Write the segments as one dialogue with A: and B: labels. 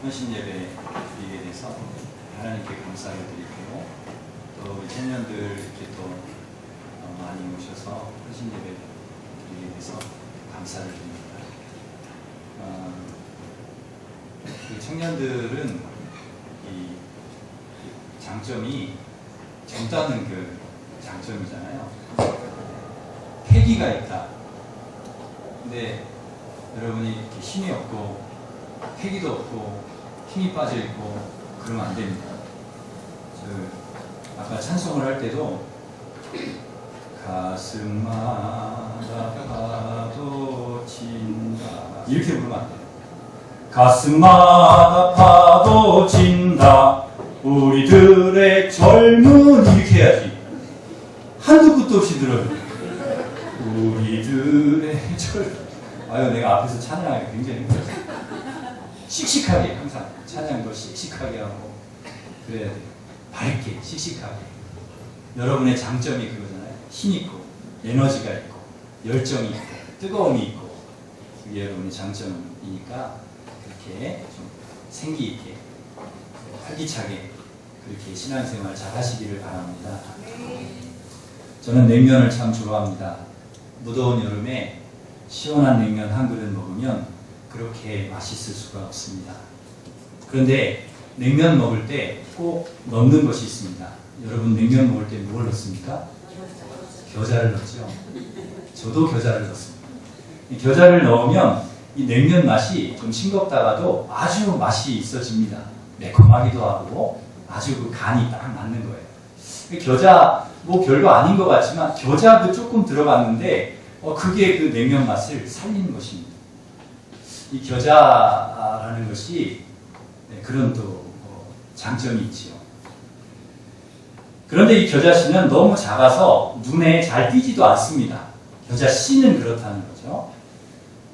A: 헌신 예배 드리게 돼서 하나님께 감사를 드리고, 또 우리 청년들 이렇게 또 많이 오셔서 헌신 예배 드리게 돼서 감사를 드립니다. 그 청년들은 이 장점이 젊다는 그 장점이잖아요. 패기가 있다. 근데 여러분이 이렇게 힘이 없고 패기도 없고 힘이 빠져 있고 그러면 안 됩니다. 아까 찬송을 할 때도 가슴마다 파도친다 이렇게 부르면 안 돼요. 가슴마다 파도친다 우리들의 젊은 이렇게 해야지. 한도 끝도 없이 들어요. 우리들의 젊은. 아유, 내가 앞에서 찬양하기 굉장히 힘들었어요. 씩씩하게 항상 찬양도 씩씩하게 하고 그래야 돼요. 밝게 씩씩하게. 여러분의 장점이 그거잖아요. 힘 있고 에너지가 있고 열정이 있고 뜨거움이 있고 그게 여러분의 장점이니까 그렇게 좀 생기 있게 활기차게 그렇게 신앙생활 잘 하시기를 바랍니다. 저는 냉면을 참 좋아합니다. 무더운 여름에 시원한 냉면 한 그릇 먹으면 그렇게 맛있을 수가 없습니다. 그런데 냉면 먹을 때 꼭 넣는 것이 있습니다. 여러분 냉면 먹을 때 뭘 넣습니까? 겨자를 넣죠. 저도 겨자를 넣습니다. 이 겨자를 넣으면 이 냉면 맛이 좀 싱겁다가도 아주 맛이 있어집니다. 매콤하기도 하고 아주 그 간이 딱 맞는 거예요. 겨자 뭐 별거 아닌 것 같지만 겨자도 조금 들어갔는데 그게 그 냉면 맛을 살리는 것입니다. 이 겨자라는 것이 그런 또 장점이 있지요. 그런데 이 겨자씨는 너무 작아서 눈에 잘 띄지도 않습니다. 겨자씨는 그렇다는 거죠.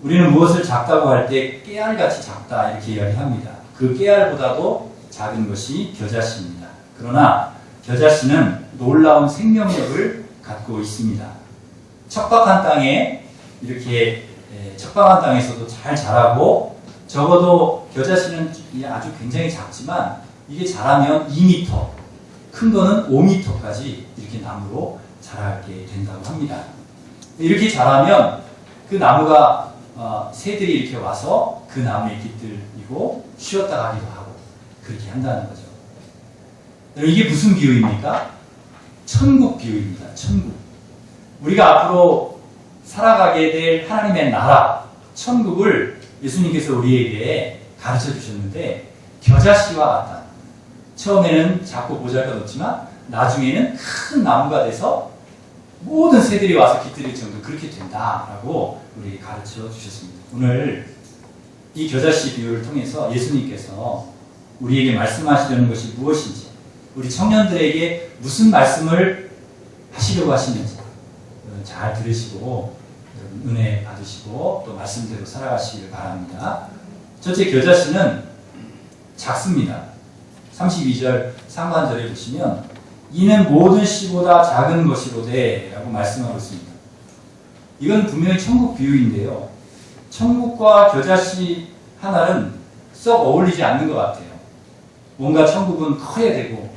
A: 우리는 무엇을 작다고 할 때 깨알같이 작다 이렇게 이야기합니다. 그 깨알보다도 작은 것이 겨자씨입니다. 그러나 겨자씨는 놀라운 생명력을 갖고 있습니다. 척박한 땅에 이렇게 척박한 땅에서도 잘 자라고 적어도 겨자씨는 아주 굉장히 작지만 이게 자라면 2m, 큰 거는 5m까지 이렇게 나무로 자라게 된다고 합니다. 이렇게 자라면 그 나무가 새들이 이렇게 와서 그 나무에 깃들이고 쉬었다 가기도 하고 그렇게 한다는 거죠. 이게 무슨 비유입니까? 천국 비유입니다. 천국. 우리가 앞으로 살아가게 될 하나님의 나라, 천국을 예수님께서 우리에게 가르쳐 주셨는데 겨자씨와 같다. 처음에는 작고 보잘것없지만 나중에는 큰 나무가 돼서 모든 새들이 와서 깃들일 정도 그렇게 된다라고 우리에게 가르쳐 주셨습니다. 오늘 이 겨자씨 비유를 통해서 예수님께서 우리에게 말씀하시려는 것이 무엇인지, 우리 청년들에게 무슨 말씀을 하시려고 하시는지 잘 들으시고 은혜 받으시고 또 말씀대로 살아가시길 바랍니다. 첫째, 겨자씨는 작습니다. 32절 상반절에 보시면 이는 모든 씨보다 작은 것이로되 라고 말씀하고 있습니다. 이건 분명히 천국 비유인데요. 천국과 겨자씨 하나는 썩 어울리지 않는 것 같아요. 뭔가 천국은 커야 되고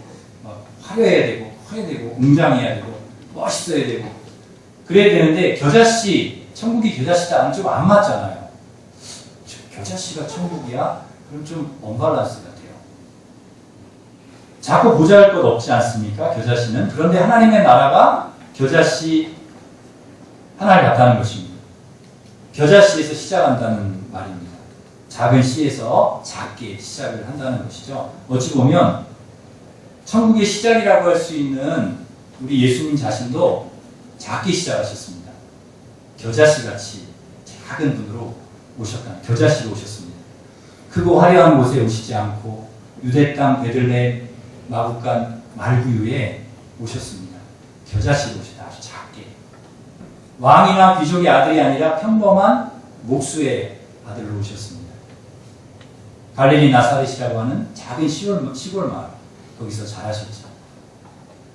A: 화려해야 되고 커야 되고 웅장해야 되고 멋있어야 되고 그래야 되는데 겨자씨, 천국이 겨자씨랑 좀 안 맞잖아요. 겨자씨가 천국이야? 그럼 좀 언밸런스 같아요. 자꾸 보잘것 없지 않습니까? 겨자씨는. 그런데 하나님의 나라가 겨자씨 하나를 같다는 것입니다. 겨자씨에서 시작한다는 말입니다. 작은 씨에서 작게 시작을 한다는 것이죠. 어찌 보면 천국의 시작이라고 할 수 있는 우리 예수님 자신도 작게 시작하셨습니다. 겨자씨같이 작은 분으로 오셨다. 겨자씨로 오셨습니다. 크고 화려한 곳에 오시지 않고 유대 땅 베들레헴 마국간 말구유에 오셨습니다. 겨자씨로 오셨다. 아주 작게. 왕이나 귀족의 아들이 아니라 평범한 목수의 아들로 오셨습니다. 갈릴리 나사렛이라고 하는 작은 시골 마을, 거기서 자라셨죠.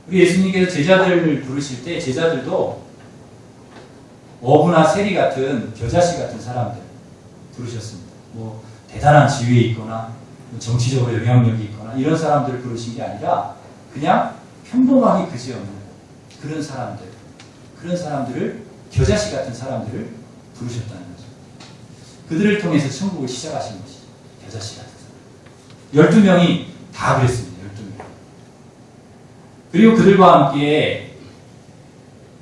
A: 우리 예수님께서 제자들을 부르실 때 제자들도 어부나 세리 같은 겨자씨 같은 사람들 부르셨습니다. 뭐 대단한 지위에 있거나 정치적으로 영향력이 있거나 이런 사람들을 부르신 게 아니라 그냥 평범하게 그지없는 그런 사람들을 겨자씨 같은 사람들을 부르셨다는 거죠. 그들을 통해서 천국을 시작하신 것이죠. 겨자씨 같은 사람. 12명이 다 그랬습니다. 12명. 그리고 그들과 함께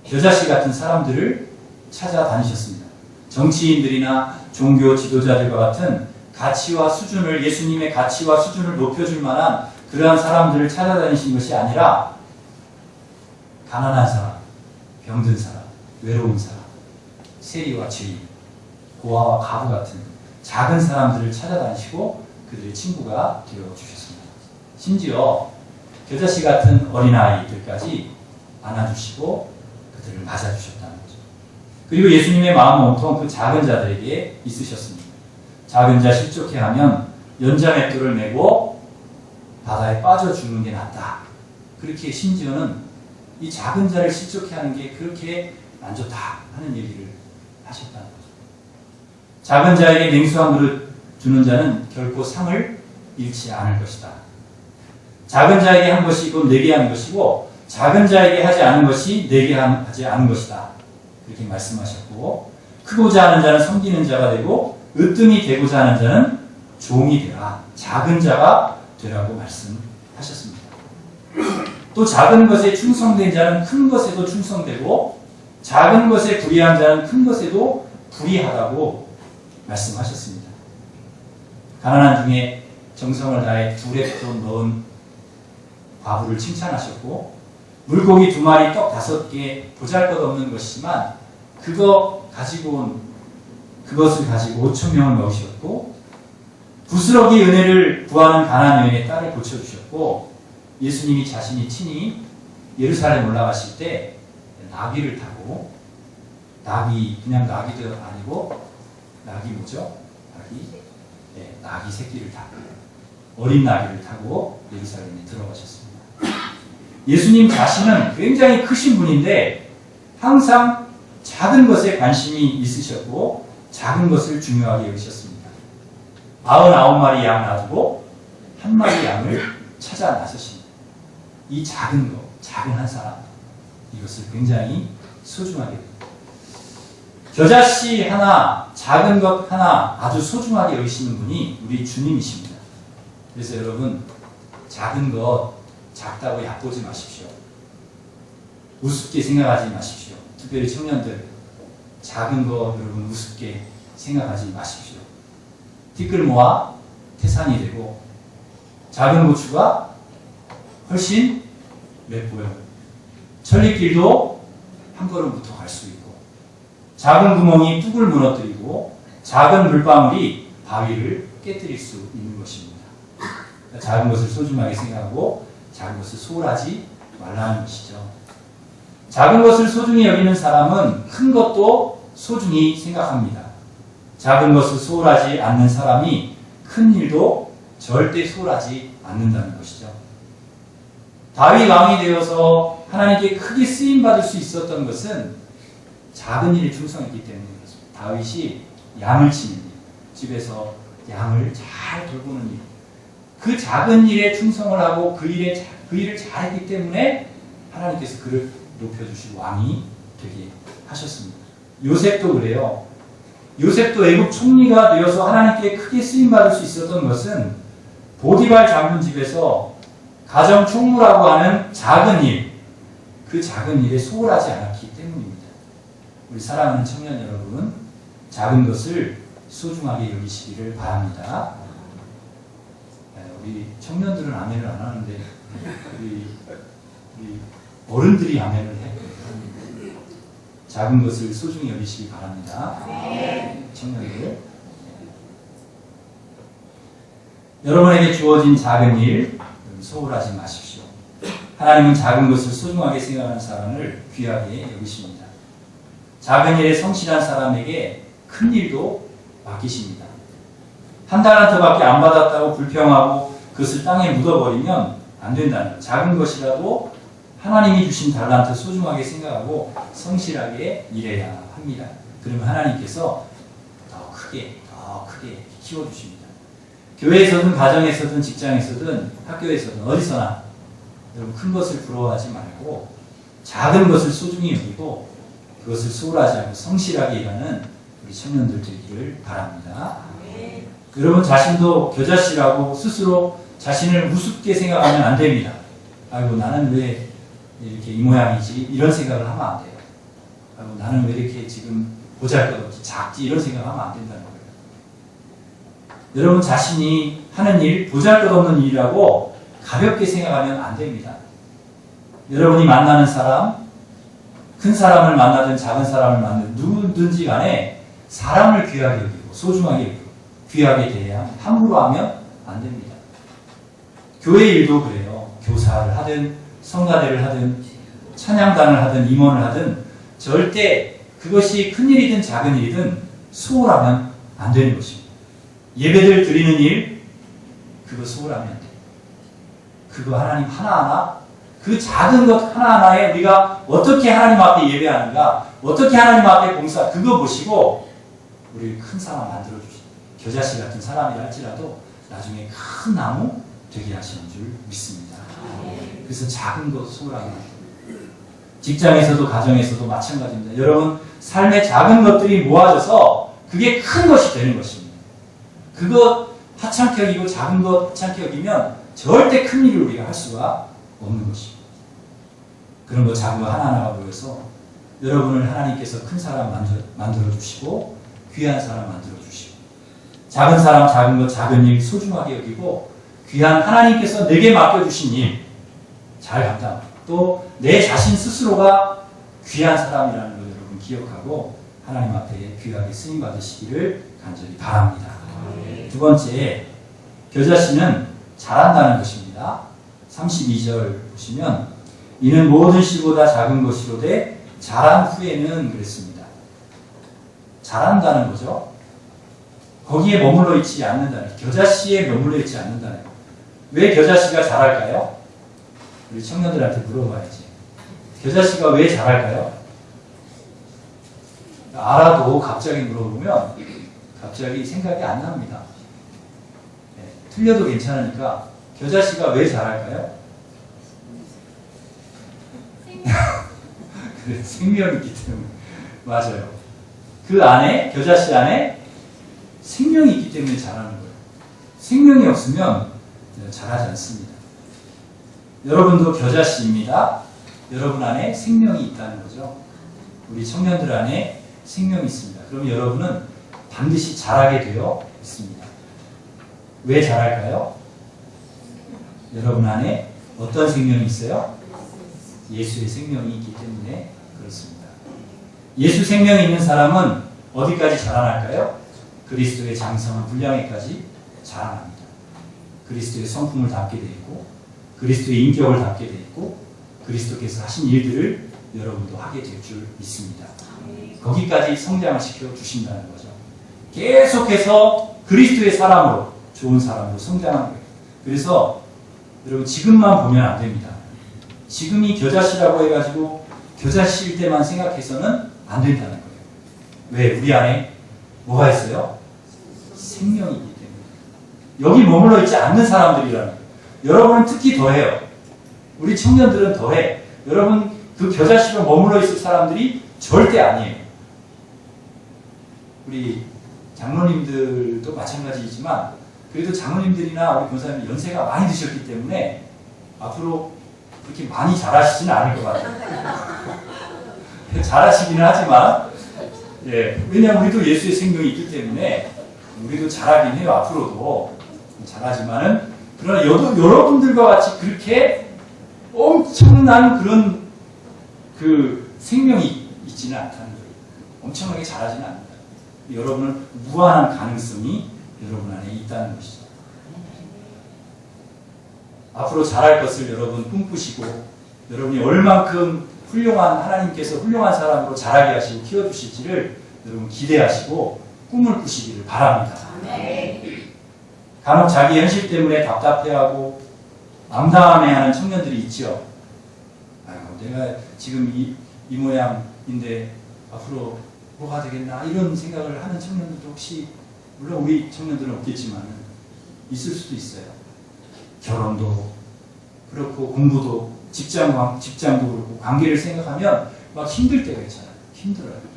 A: 겨자씨 같은 사람들을 찾아다니셨습니다. 정치인들이나 종교 지도자들과 같은 가치와 수준을, 예수님의 가치와 수준을 높여줄 만한 그러한 사람들을 찾아다니신 것이 아니라 가난한 사람, 병든 사람, 외로운 사람, 세리와 죄인, 고아와 가부 같은 작은 사람들을 찾아다니시고 그들의 친구가 되어주셨습니다. 심지어 겨자씨 같은 어린아이들까지 안아주시고 그들을 맞아주셨다는 거죠. 그리고 예수님의 마음은 온통 그 작은 자들에게 있으셨습니다. 작은 자 실족해 하면 연자맷돌을 메고 바다에 빠져 죽는 게 낫다. 그렇게 심지어는 이 작은 자를 실족해 하는 게 그렇게 안 좋다 하는 얘기를 하셨다는 거죠. 작은 자에게 냉수 한 그릇 주는 자는 결코 상을 잃지 않을 것이다. 작은 자에게 한 것이 곧 내게 한 것이고 작은 자에게 하지 않은 것이 내게 하지 않은 것이다. 그렇게 말씀하셨고, 크고자 하는 자는 섬기는 자가 되고 으뜸이 되고자 하는 자는 종이 되라. 작은 자가 되라고 말씀하셨습니다. 또 작은 것에 충성된 자는 큰 것에도 충성되고 작은 것에 불의한 자는 큰 것에도 불의하다고 말씀하셨습니다. 가난한 중에 정성을 다해 2랩도 넣은 과부를 칭찬하셨고, 물고기 2마리 떡 5개 보잘것없는 것이지만 그것을 가지고 5,000명을 먹이셨고, 부스러기 은혜를 구하는 가난한 여인의 딸을 고쳐주셨고, 예수님이 자신이 친히 예루살렘 올라가실 때 나귀를 타고, 나귀 그냥 나귀도 아니고 나귀 뭐죠? 나귀 새끼를 타고 어린 나귀를 타고 예루살렘에 들어가셨습니다. 예수님 자신은 굉장히 크신 분인데 항상 작은 것에 관심이 있으셨고 작은 것을 중요하게 여기셨습니다. 99마리 양 놔두고 1마리 양을 찾아 나서십니다. 이 작은 것, 작은 한 사람, 이것을 굉장히 소중하게, 겨자씨 하나, 작은 것 하나 아주 소중하게 여기시는 분이 우리 주님이십니다. 그래서 여러분, 작은 것 작다고 얕보지 마십시오. 우습게 생각하지 마십시오. 특별히 청년들, 작은 거 여러분 우습게 생각하지 마십시오. 티끌 모아 태산이 되고 작은 고추가 훨씬 맵고요. 천리길도 한 걸음부터 갈 수 있고, 작은 구멍이 뚝을 무너뜨리고 작은 물방울이 바위를 깨뜨릴 수 있는 것입니다. 그러니까 작은 것을 소중하게 생각하고 작은 것을 소홀하지 말라는 것이죠. 작은 것을 소중히 여기는 사람은 큰 것도 소중히 생각합니다. 작은 것을 소홀하지 않는 사람이 큰 일도 절대 소홀하지 않는다는 것이죠. 다윗 왕이 되어서 하나님께 크게 쓰임받을 수 있었던 것은 작은 일에 충성했기 때문에 그렇습니다. 다윗이 양을 치는 일, 집에서 양을 잘 돌보는 일, 그 작은 일에 충성을 하고 그 일을 잘했기 때문에 하나님께서 그를 높여주시고 왕이 되게 하셨습니다. 요셉도 그래요. 요셉도 애국 총리가 되어서 하나님께 크게 쓰임받을 수 있었던 것은 보디발 장군 집에서 가정 총무라고 하는 작은 일, 그 작은 일에 소홀하지 않았기 때문입니다. 우리 사랑하는 청년 여러분, 작은 것을 소중하게 여기시기를 바랍니다. 우리 청년들은 아멘을 안 하는데 우리 어른들이 아멘을 해. 작은 것을 소중히 여기시기 바랍니다. 청년들, 여러분에게 주어진 작은 일 소홀하지 마십시오. 하나님은 작은 것을 소중하게 생각하는 사람을 귀하게 여기십니다. 작은 일에 성실한 사람에게 큰 일도 맡기십니다. 한 달란트밖에 안 받았다고 불평하고 그것을 땅에 묻어버리면 안 된다는 거예요. 작은 것이라도 하나님이 주신 달란트 소중하게 생각하고 성실하게 일해야 합니다. 그러면 하나님께서 더 크게 키워주십니다. 교회에서든 가정에서든 직장에서든 학교에서든 어디서나 여러분 큰 것을 부러워하지 말고 작은 것을 소중히 여기고 그것을 소홀하지 않고 성실하게 일하는 우리 청년들 되기를 바랍니다. 여러분 자신도 겨자씨라고 스스로 자신을 우습게 생각하면 안 됩니다. 아이고 나는 왜 이렇게 이 모양이지 이런 생각을 하면 안 돼요. 아이고 나는 왜 이렇게 지금 보잘것없지 작지 이런 생각을 하면 안 된다는 거예요. 여러분 자신이 하는 일 보잘것없는 일이라고 가볍게 생각하면 안 됩니다. 여러분이 만나는 사람, 큰 사람을 만나든 작은 사람을 만나든 누구든지 간에 사람을 귀하게 여기고 소중하게 여기고 귀하게 대해야 합니다. 함부로 하면 안 됩니다. 교회 일도 그래요. 교사를 하든 성가대를 하든 찬양단을 하든 임원을 하든 절대 그것이 큰 일이든 작은 일이든 소홀하면 안 되는 것입니다. 예배를 드리는 일 그거 소홀하면 안 돼요. 그거 하나님 하나하나 그 작은 것 하나하나에 우리가 어떻게 하나님 앞에 예배하는가 어떻게 하나님 앞에 봉사 그거 보시고 우리를 큰 사람 만들어 주시고 겨자씨 같은 사람이라 할지라도 나중에 큰 나무 되게 하시는 줄 믿습니다. 그래서 작은 것 소홀하게 직장에서도 가정에서도 마찬가지입니다. 여러분 삶의 작은 것들이 모아져서 그게 큰 것이 되는 것입니다. 그것 하찮게 여기고 작은 것 하찮게 여기면 절대 큰 일을 우리가 할 수가 없는 것입니다. 그런 거 작은 거 하나하나가 모여서 여러분을 하나님께서 큰 사람 만들어 주시고 귀한 사람 만들어 주시고 작은 사람 작은 것 작은 일 소중하게 여기고 귀한 하나님께서 내게 맡겨주신 일 잘 감당하고 또 내 자신 스스로가 귀한 사람이라는 걸 여러분 기억하고 하나님 앞에 귀하게 쓰임 받으시기를 간절히 바랍니다. 두 번째, 겨자씨는 잘한다는 것입니다. 32절 보시면 이는 모든 씨보다 작은 것이로되 자란 후에는 그랬습니다. 잘한다는 거죠. 거기에 머물러 있지 않는다는 겨자씨에 머물러 있지 않는다는 거예요. 왜 겨자씨가 잘할까요? 우리 청년들한테 물어봐야지. 겨자씨가 왜 잘할까요? 알아도 갑자기 물어보면 갑자기 생각이 안 납니다. 네, 틀려도 괜찮으니까 겨자씨가 왜 잘할까요? 그래, 생명이 있기 때문에. 맞아요. 그 안에, 겨자씨 안에 생명이 있기 때문에 잘하는 거예요. 생명이 없으면 잘하지 않습니다. 여러분도 겨자씨입니다. 여러분 안에 생명이 있다는 거죠. 우리 청년들 안에 생명이 있습니다. 그럼 여러분은 반드시 잘하게 되어 있습니다. 왜 잘할까요? 여러분 안에 어떤 생명이 있어요? 예수의 생명이 있기 때문에 그렇습니다. 예수 생명이 있는 사람은 어디까지 자라날까요? 그리스도의 장성한 분량에까지 자라납니다. 그리스도의 성품을 담게 되어 있고 그리스도의 인격을 담게 되어 있고 그리스도께서 하신 일들을 여러분도 하게 될 줄 믿습니다. 거기까지 성장을 시켜주신다는 거죠. 계속해서 그리스도의 사람으로 좋은 사람으로 성장하는 거예요. 그래서 여러분 지금만 보면 안 됩니다. 지금이 겨자씨라고 해가지고 겨자씨일 때만 생각해서는 안 된다는 거예요. 왜? 우리 안에 뭐가 있어요? 생명이 있기 때문에. 여기 머물러 있지 않는 사람들이라는 거예요. 여러분은 특히 더해요. 우리 청년들은 더해. 여러분 그 겨자씨로 머물러 있을 사람들이 절대 아니에요. 우리 장로님들도 마찬가지이지만 그래도 장로님들이나 우리 권사님들 연세가 많이 드셨기 때문에 앞으로 그렇게 많이 잘하시지는 않을 것 같아요. 잘하시기는 하지만 예, 왜냐하면 우리도 예수의 생명이 있기 때문에 우리도 잘하긴 해요. 앞으로도 잘하지만은 그러나 여러분들과 같이 그렇게 엄청난 그런 그 생명이 있지는 않다는 거예요. 엄청나게 잘하지는 않는다. 여러분은 무한한 가능성이 여러분 안에 있다는 것이죠. 앞으로 잘할 것을 여러분 꿈꾸시고 여러분이 얼만큼 훌륭한 하나님께서 훌륭한 사람으로 자라게 하시고 키워주실지를 여러분 기대하시고 꿈을 꾸시기를 바랍니다. 간혹 자기 현실 때문에 답답해하고 암담해하는 청년들이 있죠. 아이고, 내가 지금 이 모양인데 앞으로 뭐가 되겠나 이런 생각을 하는 청년들도 혹시 물론 우리 청년들은 없겠지만 있을 수도 있어요. 결혼도 그렇고 공부도 직장도 그렇고 관계를 생각하면 막 힘들 때가 있잖아요. 힘들어요.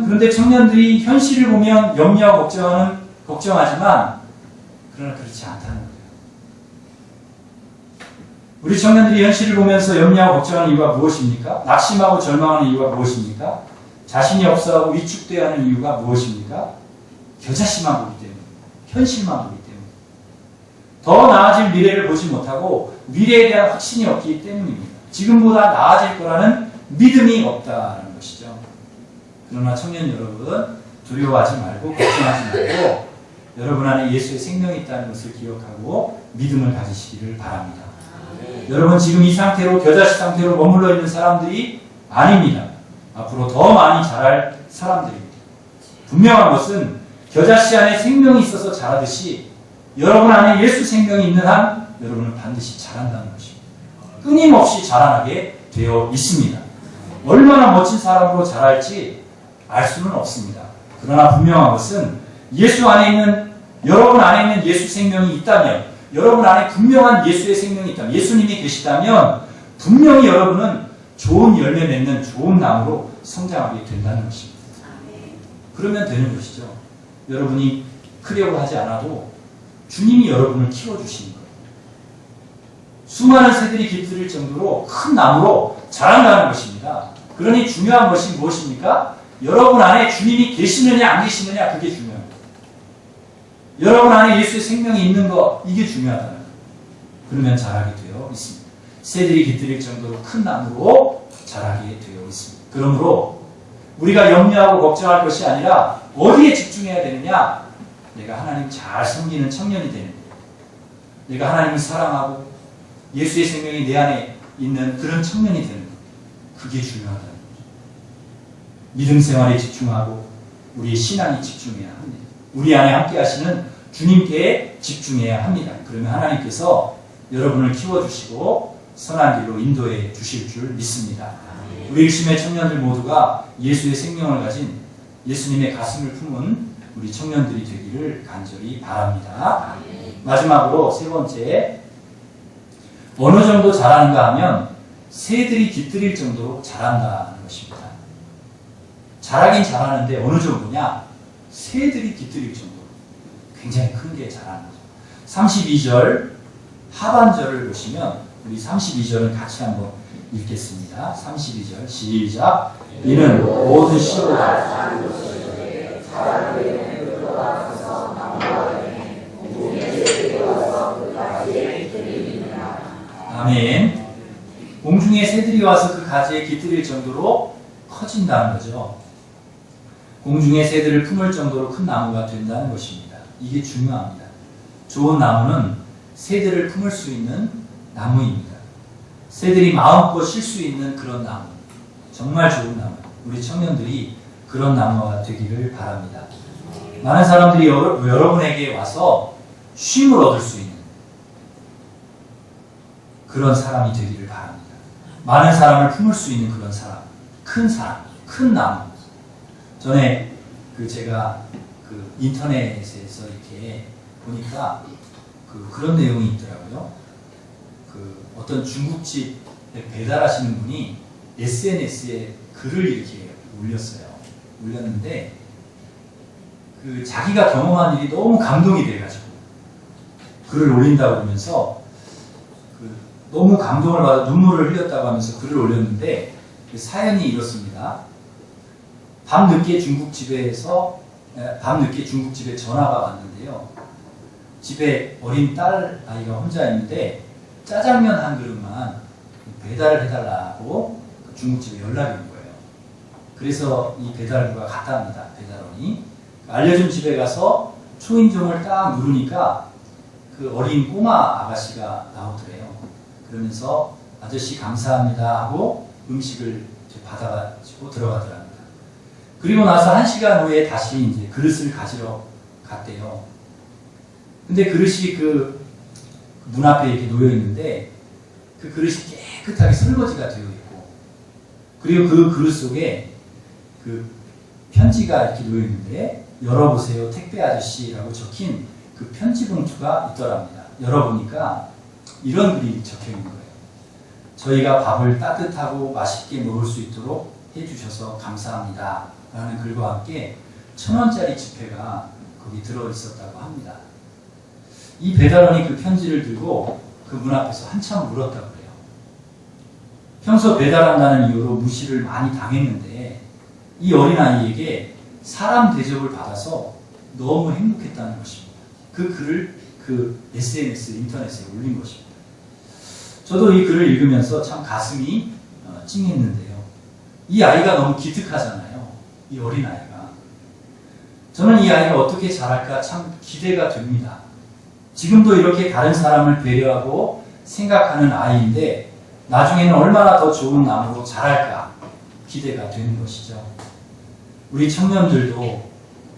A: 그런데 청년들이 현실을 보면 염려하고 걱정하지만 그러나 그렇지 않다는 거예요. 우리 청년들이 현실을 보면서 염려하고 걱정하는 이유가 무엇입니까? 낙심하고 절망하는 이유가 무엇입니까? 자신이 없어하고 위축되어 하는 이유가 무엇입니까? 겨자씨만 보기 때문에, 현실만 보기 때문에. 더 나아질 미래를 보지 못하고 미래에 대한 확신이 없기 때문입니다. 지금보다 나아질 거라는 믿음이 없다는 것이죠. 그러나 청년 여러분, 두려워하지 말고 걱정하지 말고 여러분 안에 예수의 생명이 있다는 것을 기억하고 믿음을 가지시기를 바랍니다. 여러분 지금 이 상태로 겨자씨 상태로 머물러 있는 사람들이 아닙니다. 앞으로 더 많이 자랄 사람들입니다. 분명한 것은 겨자씨 안에 생명이 있어서 자라듯이 여러분 안에 예수 생명이 있는 한 여러분은 반드시 자란다는 것입니다. 끊임없이 자라나게 되어 있습니다. 얼마나 멋진 사람으로 자랄지 알 수는 없습니다. 그러나 분명한 것은 예수 안에 있는 여러분 안에 있는 예수 생명이 있다면 여러분 안에 분명한 예수의 생명이 있다면 예수님이 계시다면 분명히 여러분은 좋은 열매 맺는 좋은 나무로 성장하게 된다는 것입니다. 그러면 되는 것이죠. 여러분이 크려고 하지 않아도 주님이 여러분을 키워주시는 거예요. 수많은 새들이 깃들일 정도로 큰 나무로 자란다는 것입니다. 그러니 중요한 것이 무엇입니까? 여러분 안에 주님이 계시느냐 안 계시느냐 그게 중요합니다. 여러분 안에 예수의 생명이 있는 것 이게 중요하다는 거예요. 그러면 자라게 되어 있습니다. 새들이 깃들일 정도로 큰 나무로 자라게 되어 있습니다. 그러므로 우리가 염려하고 걱정할 것이 아니라 어디에 집중해야 되느냐? 내가 하나님 잘 섬기는 청년이 되는 거예요. 내가 하나님을 사랑하고 예수의 생명이 내 안에 있는 그런 청년이 되는 거예요. 그게 중요하다는 거죠. 믿음 생활에 집중하고 우리의 신앙에 집중해야 합니다. 우리 안에 함께 하시는 주님께 집중해야 합니다. 그러면 하나님께서 여러분을 키워주시고 선한 길로 인도해 주실 줄 믿습니다. 우리 일심의 청년들 모두가 예수의 생명을 가진 예수님의 가슴을 품은 우리 청년들이 되기를 간절히 바랍니다. 마지막으로 세 번째, 어느 정도 자라는가 하면 새들이 깃들일 정도로 자란다는 것입니다. 자라긴 자라는데 어느 정도냐? 새들이 깃들일 정도로 굉장히 큰 게 자라는 거죠. 32절 하반절을 보시면 우리 32절은 같이 한번 읽겠습니다. 32절 시작. 이는 모든 시보다 아멘. 공중에 새들이 와서 그 가지에 깃들일 정도로 커진다는 거죠. 공중에 새들을 품을 정도로 큰 나무가 된다는 것입니다. 이게 중요합니다. 좋은 나무는 새들을 품을 수 있는 나무입니다. 새들이 마음껏 쉴 수 있는 그런 나무. 정말 좋은 나무. 우리 청년들이 그런 나무가 되기를 바랍니다. 많은 사람들이 여러분에게 와서 쉼을 얻을 수 있는 그런 사람이 되기를 바랍니다. 많은 사람을 품을 수 있는 그런 사람. 큰 나무. 전에 제가 인터넷에서 이렇게 보니까 그런 내용이 있더라고요. 어떤 중국집에 배달하시는 분이 SNS에 글을 이렇게 올렸는데 자기가 경험한 일이 너무 감동이 돼가지고 글을 올린다고 그러면서 너무 감동을 받아 눈물을 흘렸다고 하면서 글을 올렸는데 사연이 이렇습니다. 밤늦게 중국집에 전화가 왔는데요. 집에 어린 딸 아이가 혼자 있는데 짜장면 한 그릇만 배달을 해달라고 중국집에 연락이 온 거예요. 그래서 이 배달부가 갔답니다. 배달원이 알려준 집에 가서 초인종을 딱 누르니까 그 어린 꼬마 아가씨가 나오더래요. 그러면서 아저씨 감사합니다 하고 음식을 받아가지고 들어가더랍니다. 그리고 나서 1시간 후에 다시 이제 그릇을 가지러 갔대요. 근데 그릇이 문 앞에 이렇게 놓여 있는데 그 그릇이 깨끗하게 설거지가 되어 있고 그리고 그 그릇 속에 편지가 이렇게 놓여 있는데 열어보세요 택배 아저씨라고 적힌 그 편지 봉투가 있더랍니다. 열어보니까 이런 글이 적혀 있는 거예요. 저희가 밥을 따뜻하고 맛있게 먹을 수 있도록 해주셔서 감사합니다. 라는 글과 함께 1,000원짜리 지폐가 거기 들어있었다고 합니다. 이 배달원이 그 편지를 들고 그 문 앞에서 한참 울었다고 그래요. 평소 배달한다는 이유로 무시를 많이 당했는데 이 어린아이에게 사람 대접을 받아서 너무 행복했다는 것입니다. 그 글을 그 SNS, 인터넷에 올린 것입니다. 저도 이 글을 읽으면서 참 가슴이 찡했는데요. 이 아이가 너무 기특하잖아요. 이 어린아이가. 저는 이 아이가 어떻게 자랄까 참 기대가 됩니다. 지금도 이렇게 다른 사람을 배려하고 생각하는 아이인데 나중에는 얼마나 더 좋은 나무로 자랄까 기대가 되는 것이죠. 우리 청년들도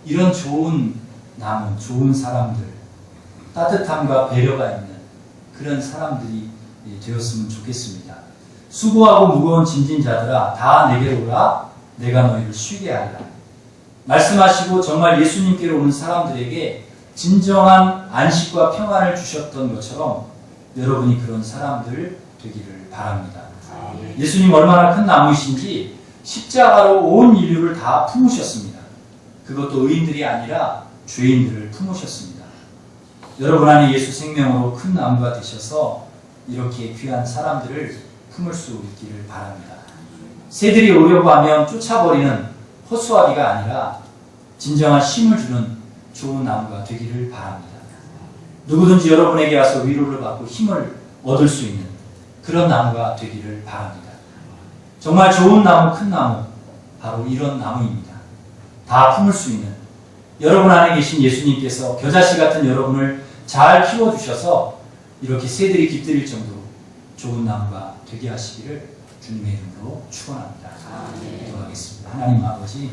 A: 이런 좋은 나무, 좋은 사람들, 따뜻함과 배려가 있는 그런 사람들이 되었으면 좋겠습니다. 수고하고 무거운 짐진 자들아 다 내게로 오라 내가 너희를 쉬게 하리라. 말씀하시고 정말 예수님께로 오는 사람들에게 진정한 안식과 평안을 주셨던 것처럼 여러분이 그런 사람들 되기를 바랍니다. 예수님 얼마나 큰 나무이신지 십자가로 온 인류를 다 품으셨습니다. 그것도 의인들이 아니라 죄인들을 품으셨습니다. 여러분 안에 예수 생명으로 큰 나무가 되셔서 이렇게 귀한 사람들을 품을 수 있기를 바랍니다. 새들이 오려고 하면 쫓아버리는 허수아비가 아니라 진정한 쉼을 주는 좋은 나무가 되기를 바랍니다. 누구든지 여러분에게 와서 위로를 받고 힘을 얻을 수 있는 그런 나무가 되기를 바랍니다. 정말 좋은 나무, 큰 나무, 바로 이런 나무입니다. 다 품을 수 있는 여러분 안에 계신 예수님께서 겨자씨 같은 여러분을 잘 키워주셔서 이렇게 새들이 깃들일 정도로 좋은 나무가 되게 하시기를 주님의 이름으로 축원합니다. 기도하겠습니다. 하나님 아버지,